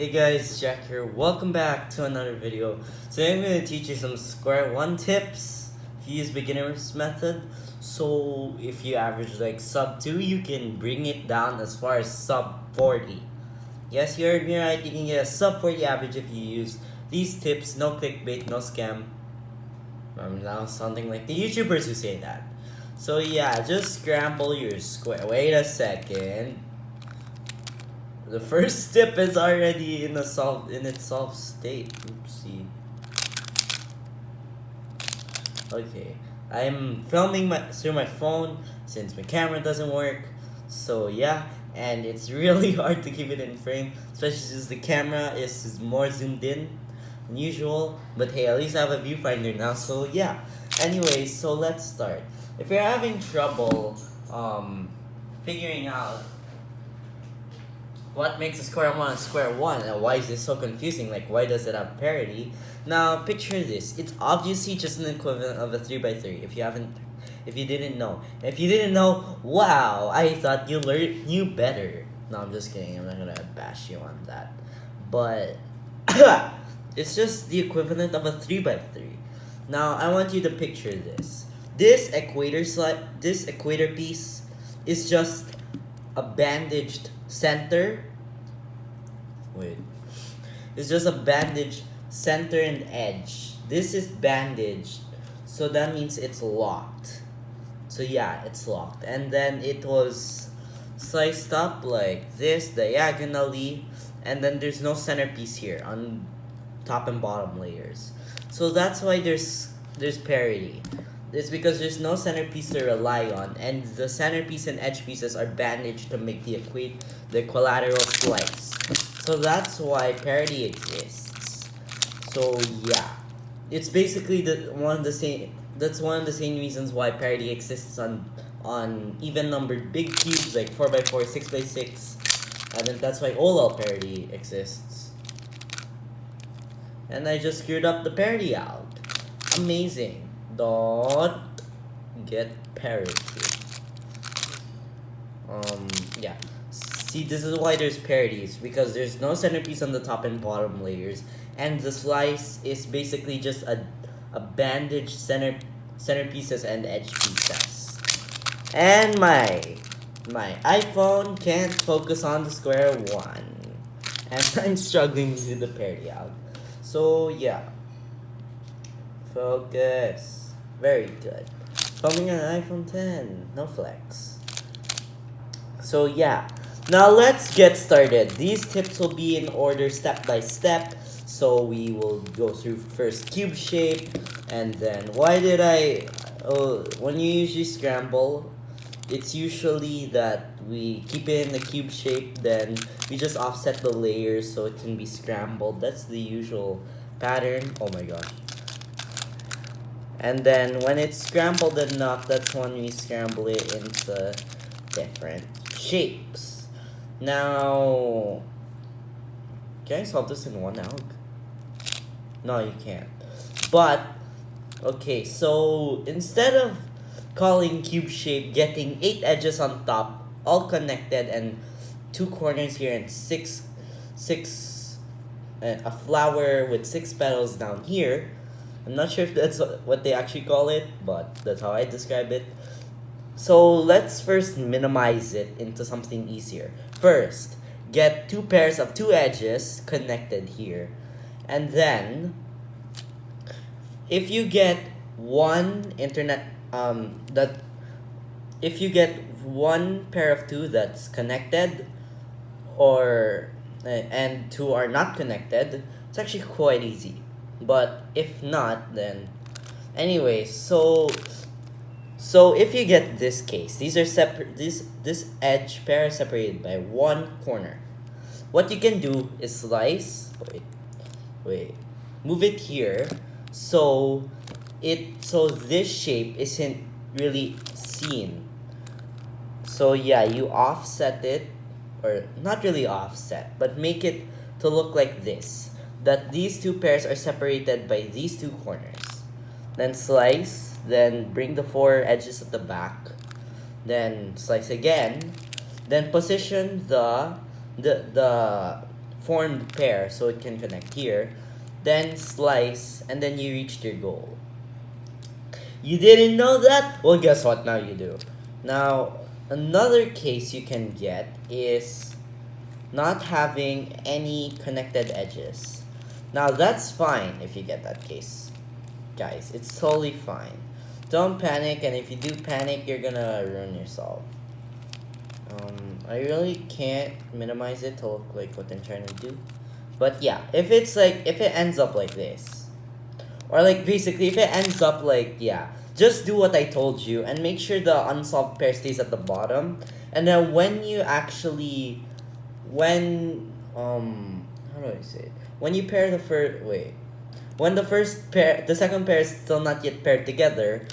Hey guys, Jack here. Welcome back to another video. Today I'm going to teach you some Square-1 tips if you use beginner's method. So if you average like sub 2, you can bring it down as far as sub-40. Yes, you heard me right. You can get a sub-40 average if you use these tips. No clickbait, no scam. I'm now sounding like the YouTubers who say that. So yeah, just scramble your square. Wait a second. The first step is already in its solved state. Oopsie. Okay, I'm filming through my phone since my camera doesn't work. So yeah, and it's really hard to keep it in frame, especially since the camera is more zoomed in than usual. But hey, at least I have a viewfinder now. So yeah. Anyway, so let's start. If you're having trouble figuring out what makes a Square-1 a Square-1 and why is this so confusing? Like, why does it have parity? Now, picture this. It's obviously just an equivalent of a 3x3 if you didn't know. If you didn't know, wow, I thought you knew better. No, I'm just kidding. I'm not gonna bash you on that. But it's just the equivalent of a 3x3. Now, I want you to picture this. This equator piece is just a bandaged center. Wait. It's just a bandaged center and edge. This is bandaged, so that means it's locked. So yeah, it's locked. And then it was sliced up like this diagonally, and then there's no centerpiece here on top and bottom layers. So that's why there's parity. It's because there's no centerpiece to rely on, and the centerpiece and edge pieces are bandaged to make the equilateral slice. So that's why parity exists. So yeah, it's basically one of the same reasons why parity exists on even numbered big cubes like 4x4, 6x6, and then that's why OLL parity exists. And I just screwed up the parity out. Amazing. Don't get parity. Yeah. See, this is why there's parities, because there's no centerpiece on the top and bottom layers, and the slice is basically just a bandaged centerpieces and edge pieces. And my iPhone can't focus on the Square-1, and I'm struggling to do the parity out. So yeah. Focus. Very good. Filming on an iPhone 10. No flex. So yeah. Now let's get started. These tips will be in order step by step. So we will go through first cube shape. And then when you usually scramble, it's usually that we keep it in the cube shape. Then we just offset the layers so it can be scrambled. That's the usual pattern. Oh my gosh. And then when it's scrambled enough, that's when we scramble it into different shapes. Now, can I solve this in one alg? No, you can't. But, okay, so instead of calling cube shape getting 8 edges on top, all connected, and 2 corners here, and a flower with 6 petals down here, I'm not sure if that's what they actually call it, but that's how I describe it. So let's first minimize it into something easier. First, get 2 pairs of 2 edges connected here. And then, if you get one if you get one pair of 2 that's connected, and 2 are not connected, it's actually quite easy. But if not, then anyway, so if you get this case, these are separate. This edge pair is separated by 1 corner. What you can do is slice. Move it here, so this shape isn't really seen. So yeah, you offset it, or not really offset, but make it to look like this. That these 2 pairs are separated by these 2 corners. Then slice, then bring the 4 edges at the back, then slice again, then position the formed pair so it can connect here, then slice, and then you reached your goal. You didn't know that? Well, guess what? Now you do. Now, another case you can get is not having any connected edges. Now, that's fine if you get that case, guys. It's totally fine. Don't panic, and if you do panic, you're gonna ruin yourself. I really can't minimize it to look like what I'm trying to do. But yeah, if it ends up like this, or like basically if it ends up like, yeah, just do what I told you and make sure the unsolved pair stays at the bottom. And then when you actually, how do I say it? When you pair the when the second pair is still not yet paired together,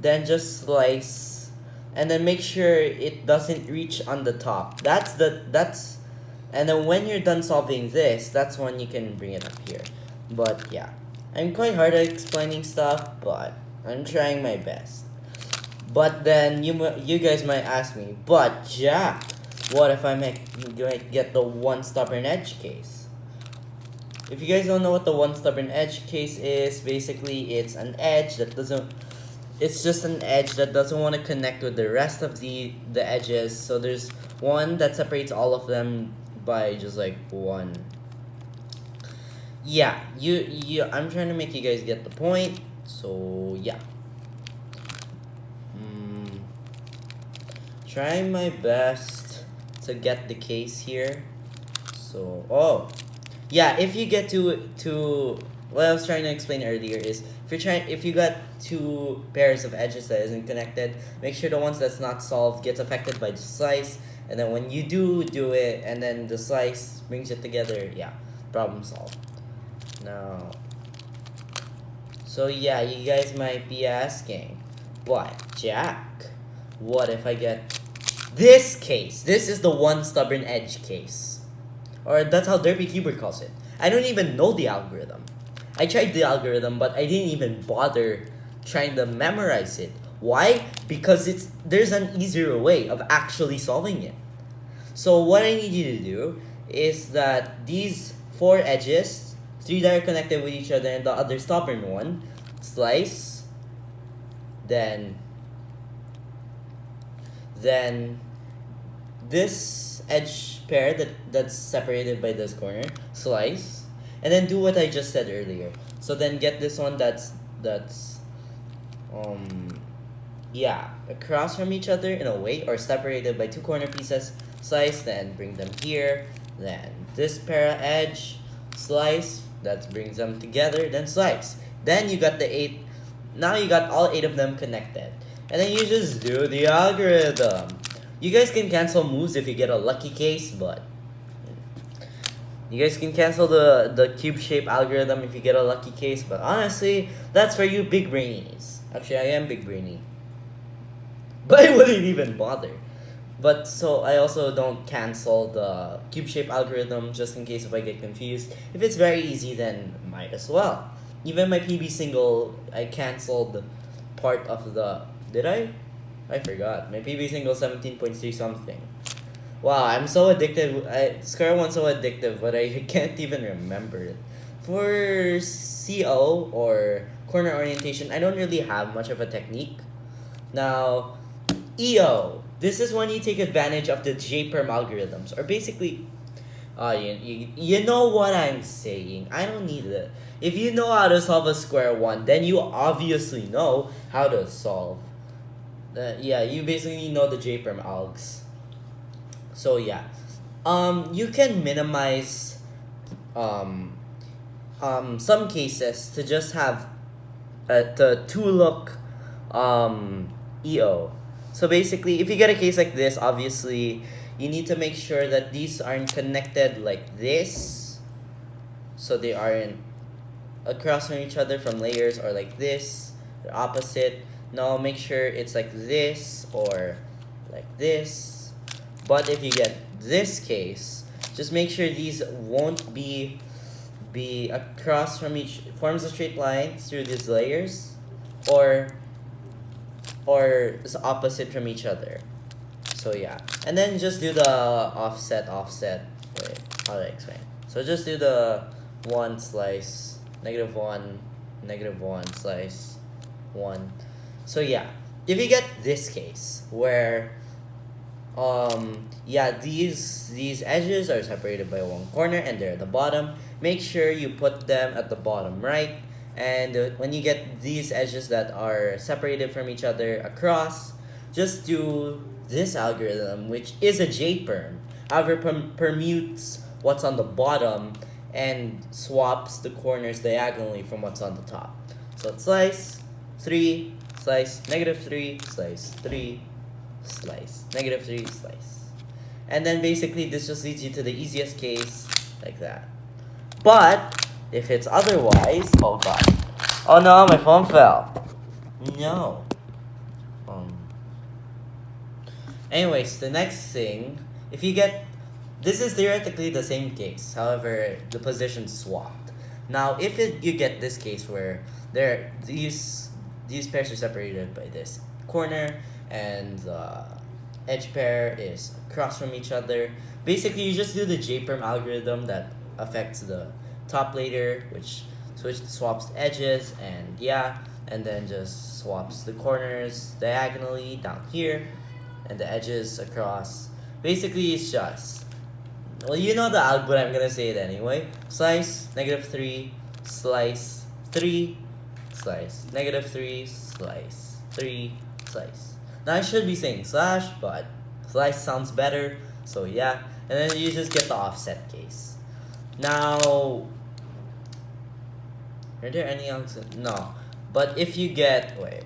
then just slice, and then make sure it doesn't reach on the top. And then when you're done solving this, that's when you can bring it up here. But yeah, I'm quite hard at explaining stuff, but I'm trying my best. But then you guys might ask me, but Jack, what if I get the one stubborn edge case? If you guys don't know what the one stubborn edge case is, basically it's an edge that doesn't. It's just an edge that doesn't want to connect with the rest of the edges. So there's one that separates all of them by just like one. Yeah, I'm trying to make you guys get the point. So yeah. Trying my best to get the case here. So yeah, if you get to what I was trying to explain earlier is if you got two pairs of edges that isn't connected, make sure the ones that's not solved gets affected by the slice, and then when you do it and then the slice brings it together, yeah, problem solved. Now, so yeah, you guys might be asking, but Jack, what if I get this case? This is the one stubborn edge case, or that's how Derby Keyboard calls it. I don't even know the algorithm. I tried the algorithm, but I didn't even bother trying to memorize it. Why? Because there's an easier way of actually solving it. So what I need you to do is that these four edges, three that are connected with each other and the other stubborn one, slice, then this edge pair that's separated by this corner, slice, and then do what I just said earlier. So then get this one that's across from each other in a way, or separated by two corner pieces, slice, then bring them here, then this pair of edge, slice, that brings them together, then slice. Then you got now you got all 8 of them connected. And then you just do the algorithm. You guys can cancel moves if you get a lucky case, but you guys can cancel the cube shape algorithm if you get a lucky case, but honestly, that's for you big brainies. Actually, I am big brainy, but I wouldn't even bother. But so I also don't cancel the cube shape algorithm just in case if I get confused. If it's very easy, then might as well. Even my PB single, I canceled part of the. Did I? I forgot. My PB single 17.3 something. Wow, I'm so addicted. Square-1 so addictive, but I can't even remember it. For CO, or corner orientation, I don't really have much of a technique. Now, EO. This is when you take advantage of the J-perm algorithms. Or basically, you know what I'm saying. I don't need it. If you know how to solve a Square-1, then you obviously know how to solve. Yeah, you basically know the J-perm algs. So yeah, you can minimize some cases to just have the two-look EO. So basically, if you get a case like this, obviously you need to make sure that these aren't connected like this, so they aren't across from each other from layers, or like this, the opposite. No, make sure it's like this or like this. But if you get this case, just make sure these won't be across from forms a straight line through these layers, or it's opposite from each other. So yeah, and then just do the offset. Wait, how do I explain? So just do the 1 slice, -1, -1 slice 1. So yeah, if you get this case where yeah, these edges are separated by one corner and they're at the bottom, make sure you put them at the bottom right. And when you get these edges that are separated from each other across, just do this algorithm, which is a J-perm. However, permutes what's on the bottom and swaps the corners diagonally from what's on the top. So it's slice, 3, slice, -3, slice, 3, slice, -3, slice. And then basically this just leads you to the easiest case, like that. But if it's otherwise, oh god. Oh no, my phone fell. No. Anyways, the next thing, if you get, this is theoretically the same case, however, the position's swapped. Now, if you get this case where these pairs are separated by this corner and the edge pair is across from each other, basically you just do the J-perm algorithm that affects the top layer, which swaps the edges, and yeah, and then just swaps the corners diagonally down here and the edges across. Basically it's just, well, you know the alg, but I'm gonna say it anyway. Slice, -3, slice, 3, slice, -3, slice, 3, slice. Now I should be saying slash, but slice sounds better, so yeah. And then you just get the offset case. Now, are there any others? No. But if you get, wait.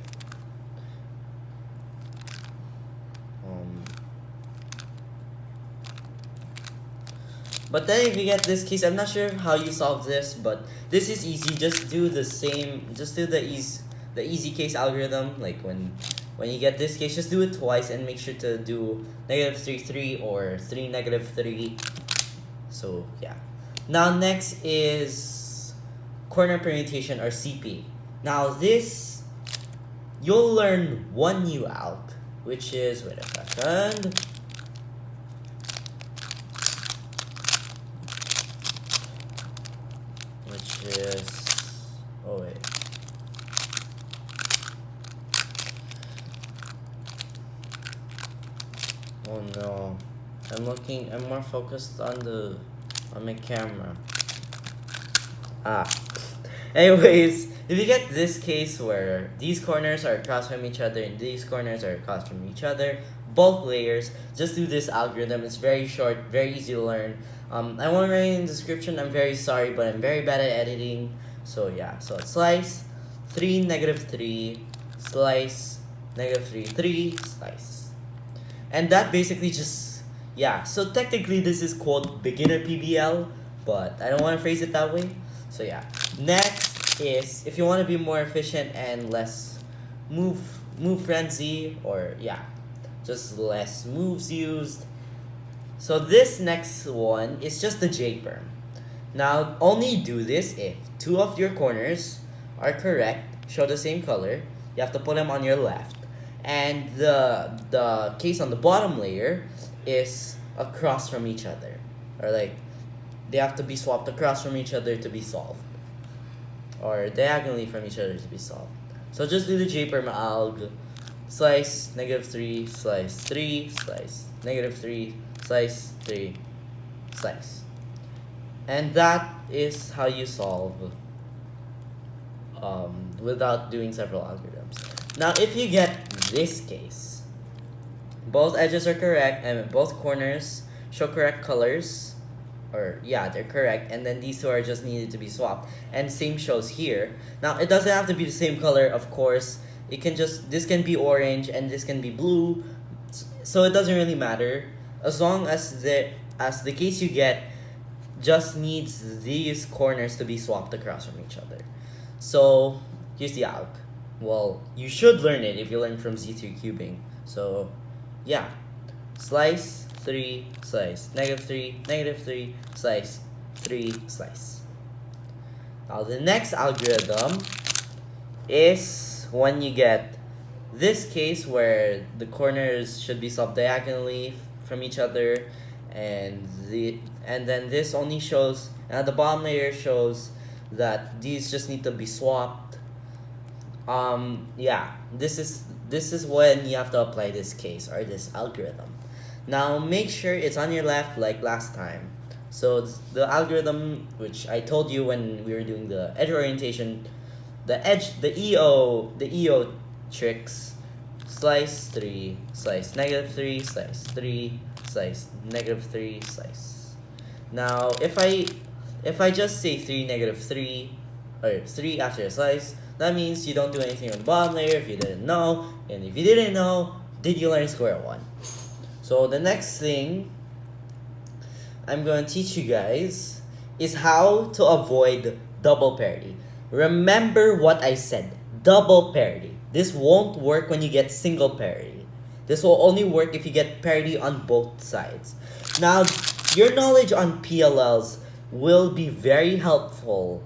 But then if you get this case, I'm not sure how you solve this, but this is easy. Just do the same, just do the easy case algorithm. Like when you get this case, just do it twice and make sure to do -3, 3 or 3, -3. So yeah. Now next is corner permutation, or CP. Now this, you'll learn one new alg, which is, wait a second. Which is, oh wait. Oh no. I'm more focused on my camera. Anyways, if you get this case where these corners are across from each other and these corners are across from each other, both layers, just do this algorithm. It's very short, very easy to learn. I won't write in the description. I'm very sorry, but I'm very bad at editing. So yeah, so it's slice, 3, -3, slice, -3, 3, slice. And that basically just, yeah, so technically this is called beginner PBL, but I don't want to phrase it that way. So yeah, next is, if you want to be more efficient and less move frenzy, or yeah, just less moves used. So this next one is just the J-perm. Now only do this if 2 of your corners are correct, show the same color. You have to put them on your left. And the case on the bottom layer is across from each other, or like they have to be swapped across from each other to be solved, or diagonally from each other to be solved. So just do the J-perm alg. Slice, -3, slice, 3, slice, -3, slice, 3, slice. And that is how you solve without doing several algorithms. Now if you get this case, both edges are correct and both corners show correct colors, or yeah, they're correct, and then these two are just needed to be swapped, and same shows here. Now it doesn't have to be the same color, of course. It can just, this can be orange and this can be blue, so it doesn't really matter, as long as the case you get just needs these corners to be swapped across from each other. So here's the alg. Well, you should learn it if you learn from Z3 cubing. So yeah, slice, 3, slice, -3, -3, slice, 3, slice. Now the next algorithm is when you get this case where the corners should be solved diagonally from each other, and then this only shows, and the bottom layer shows that these just need to be swapped. Yeah, this is when you have to apply this case or this algorithm. Now make sure it's on your left like last time. So the algorithm which I told you when we were doing the edge orientation, the EO tricks, slice 3, slice -3, slice 3, slice -3, slice. Now if I just say 3 -3 or 3 after a slice, that means you don't do anything on the bottom layer if you didn't know, and if you didn't know, did you learn Square-1? So the next thing I'm going to teach you guys is how to avoid double parity. Remember what I said, double parity. This won't work when you get single parity. This will only work if you get parity on both sides. Now, your knowledge on PLLs will be very helpful,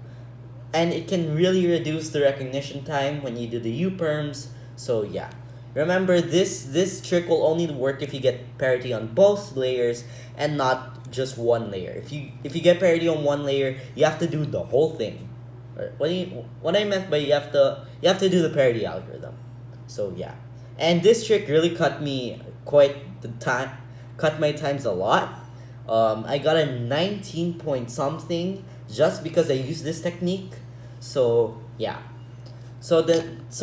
and it can really reduce the recognition time when you do the U-perms. So yeah, remember this trick will only work if you get parity on both layers and not just one layer. If you get parity on one layer, you have to do the whole thing. What I meant by you have to do the parity algorithm. So yeah, and this trick really cut my times a lot. I got a 19 point something just because I used this technique. So yeah, so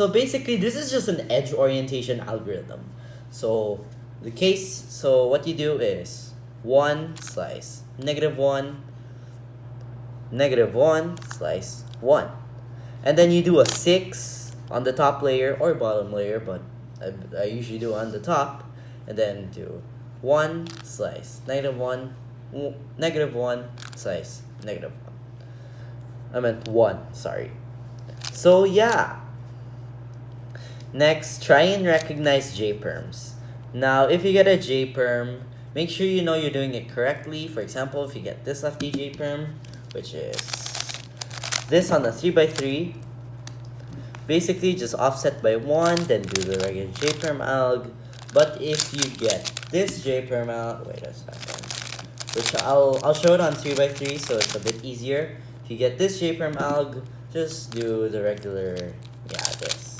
basically this is just an edge orientation algorithm. So what you do is 1 slice -1 -1 slice 1, and then you do a 6 on the top layer or bottom layer, but I usually do on the top, and then do 1 slice -1 -1 slice -1. I meant 1, sorry. So yeah, next, try and recognize J-perms. Now if you get a J-perm, make sure you know you're doing it correctly. For example, if you get this lefty J-perm, which is this on the 3x3, basically just offset by 1, then do the regular J-perm alg. But if you get this J-perm alg, wait a second, which I'll show it on 3x3 so it's a bit easier. If you get this J-perm alg, just do the regular, this.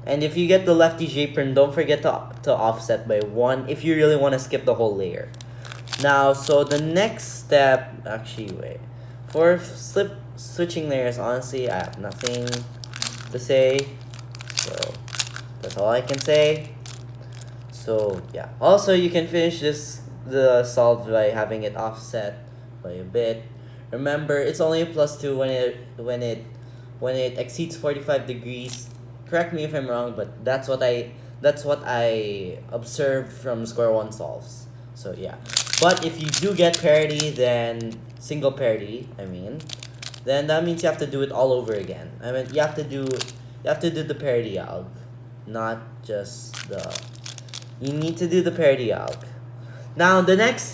And if you get the lefty J-perm, don't forget to offset by 1 if you really want to skip the whole layer. Now, so the next step, actually wait, for switching layers, honestly, I have nothing to say. So that's all I can say. So yeah, also you can finish the solve by having it offset by a bit. Remember, it's only a +2 when it exceeds 45 degrees. Correct me if I'm wrong, but that's what I observed from Square-1 solves. So yeah, but if you do get parity, then single parity, then that means you have to do it all over again. You have to do the parity alg, not just you need to do the parity alg. Now the next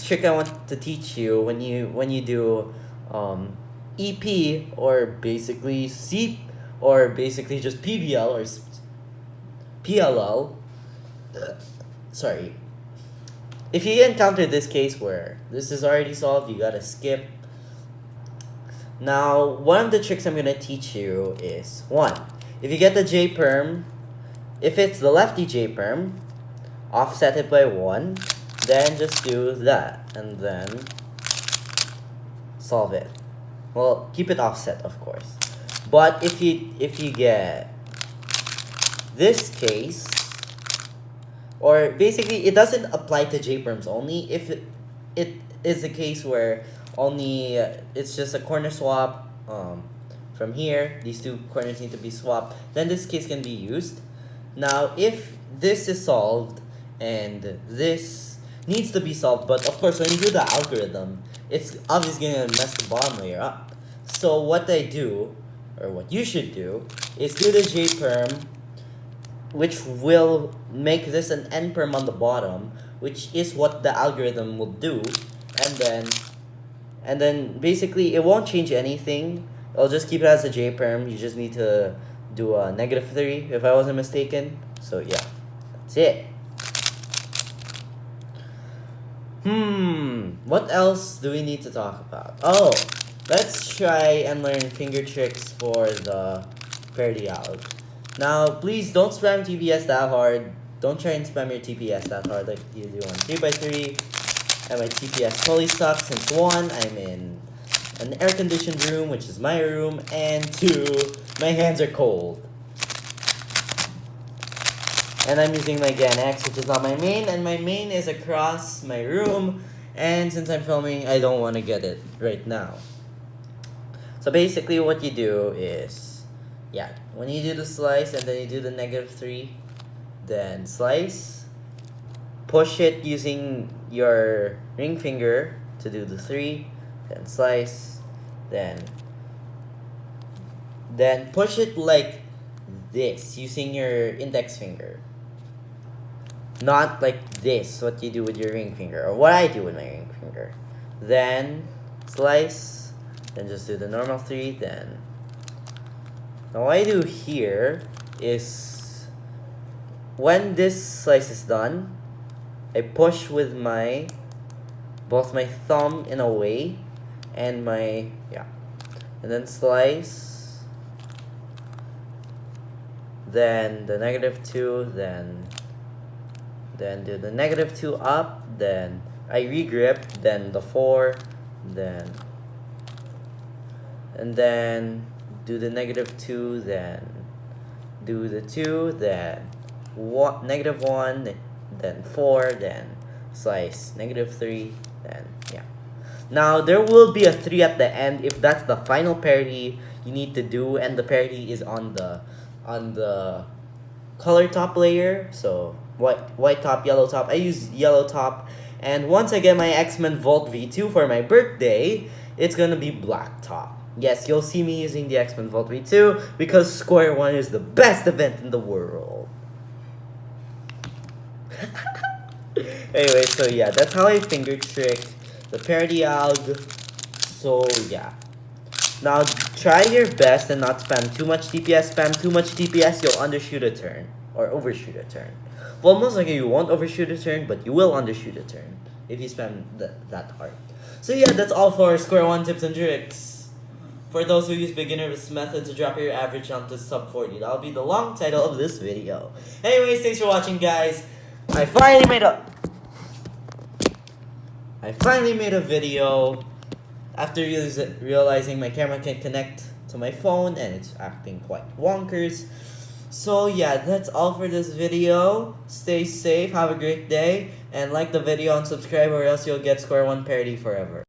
trick I want to teach you when you do EP, or basically or basically just PBL or PLL. Sorry. If you encounter this case where this is already solved, you gotta skip. Now, one of the tricks I'm gonna teach you is 1. If you get the J-perm, if it's the lefty J-perm, offset it by 1, then just do that, and then solve it. Well, keep it offset, of course. But if you get this case, or basically it doesn't apply to J-perms only. If it is a case where only it's just a corner swap from here, these two corners need to be swapped, then this case can be used. Now if this is solved and this needs to be solved, but of course when you do the algorithm, it's obviously going to mess the bottom layer up. So what I do, or what you should do, is do the J-perm, which will make this an N-perm on the bottom, which is what the algorithm will do, and then basically it won't change anything. I'll just keep it as a J-perm. You just need to do a -3 if I wasn't mistaken. So yeah, that's it. What else do we need to talk about? Oh, let's try and learn finger tricks for the parity out. Now, please don't spam TPS that hard. Don't try and spam your TPS that hard like you do on 3x3. And my TPS totally sucks since 1, I'm in an air-conditioned room, which is my room, and 2, my hands are cold. And I'm using my Gan X, which is on my main, and my main is across my room, and since I'm filming, I don't want to get it right now. So basically what you do is, when you do the slice and then you do the -3, then slice, push it using your ring finger to do the 3, then slice, then push it like this using your index finger. Not like this, what you do with your ring finger, or what I do with my ring finger. Then slice, then just do the normal 3, then. Now what I do here is, when this slice is done, I push with both my thumb in a way, and and then slice, then the -2, then do the -2 up, then I regrip, then the 4, and then do the -2, then do the 2, then -1, then 4, then slice, -3, then Now there will be a 3 at the end if that's the final parity you need to do, and the parity is on the color top layer. So white top, yellow top. I use yellow top, and once I get my X-Men Volt V2 for my birthday, it's gonna be black top. Yes, you'll see me using the X-Men Volt V2 because Square-1 is the best event in the world. Anyway, so that's how I finger trick the parity alg. So now try your best and not spam too much DPS. Spam too much DPS, you'll undershoot a turn or overshoot a turn. Well, most likely you won't overshoot a turn, but you will undershoot a turn if you spam that hard. So that's all for Square-1 tips and tricks. For those who use beginner's method to drop your average down to sub-40. That'll be the long title of this video. Anyways, thanks for watching, guys. I finally made a video after realizing my camera can connect to my phone and it's acting quite wonkers. So that's all for this video. Stay safe, have a great day, and like the video and subscribe or else you'll get Square-1 parody forever.